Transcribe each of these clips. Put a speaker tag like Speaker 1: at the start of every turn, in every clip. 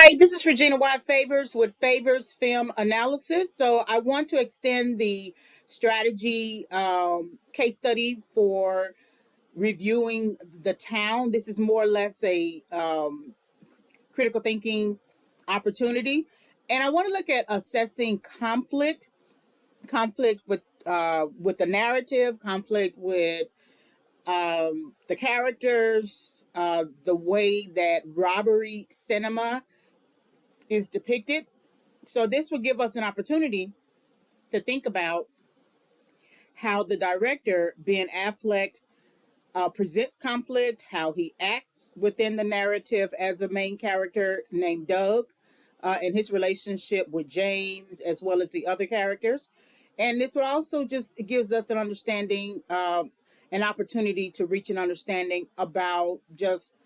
Speaker 1: Hi, this is Regina White Favors with Favors Film Analysis. So I want to extend the strategy case study for reviewing the town. This is more or less a critical thinking opportunity. And I want to look at assessing conflict with the narrative, conflict with the characters, the way that robbery cinema is depicted. So this will give us an opportunity to think about how the director, Ben Affleck, presents conflict, how he acts within the narrative as a main character named Doug, and his relationship with James, as well as the other characters. And this will also just gives us an understanding, an opportunity to reach an understanding about just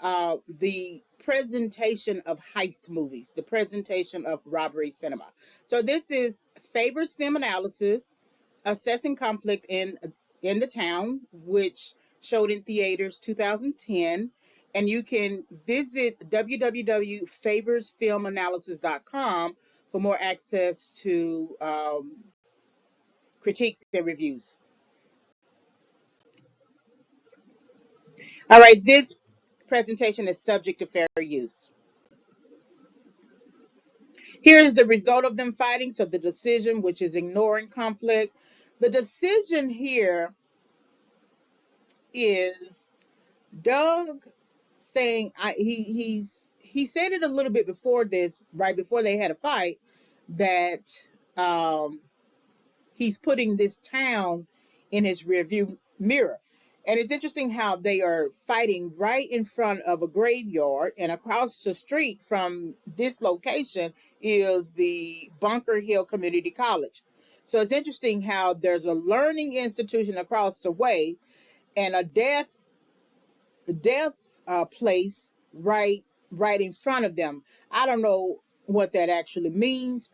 Speaker 1: the presentation of heist movies, the presentation of robbery cinema. So this is Favors Film Analysis, assessing conflict in the town, which showed in theaters 2010. And you can visit www.favorsfilmanalysis.com for more access to critiques and reviews. All right, this presentation is subject to fair use. Here's the result of them fighting. So the decision, which is ignoring conflict, the decision here is Doug saying he said it a little bit before this, right before they had a fight, that um, he's putting this town in his rearview mirror. And it's interesting how they are fighting right in front of a graveyard, and across the street from this location is the Bunker Hill Community College. So it's interesting how there's a learning institution across the way and a death place right in front of them. I don't know what that actually means,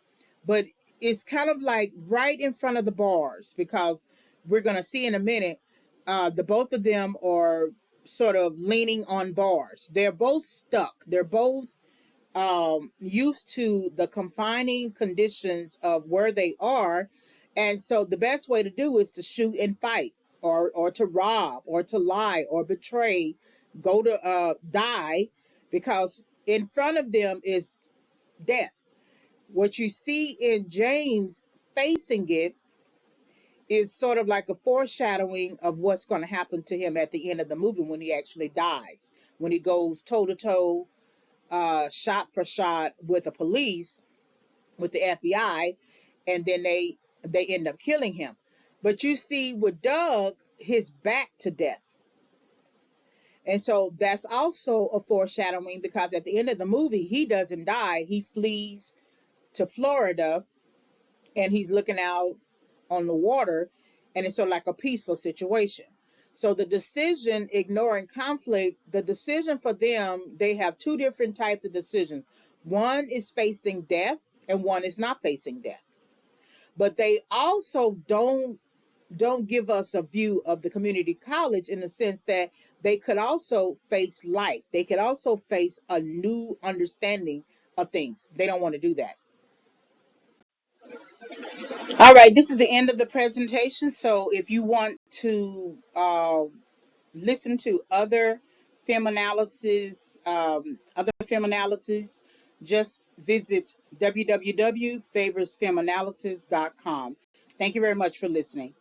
Speaker 1: but it's kind of like right in front of the bars, because we're going to see in a minute the both of them are sort of leaning on bars. They're both stuck. They're both used to the confining conditions of where they are. And so the best way to do is to shoot and fight, or to rob, or to lie, or betray, go to die, because in front of them is death. What you see in James facing it is sort of like a foreshadowing of what's going to happen to him at the end of the movie when he actually dies, when he goes toe to toe, shot for shot with the police, with the FBI, and then they end up killing him. But you see with Doug, his back to death. And so that's also a foreshadowing, because at the end of the movie, he doesn't die. He flees to Florida, and he's looking out on the water, and it's sort of like a peaceful situation. So the decision, ignoring conflict, the decision for them, they have two different types of decisions. One is facing death, and one is not facing death. But they also don't give us a view of the community college, in the sense that they could also face life. They could also face a new understanding of things. They don't want to do that. All right, this is the end of the presentation. So if you want to listen to other film analysis, just visit www.favorsfilmanalysis.com. Thank you very much for listening.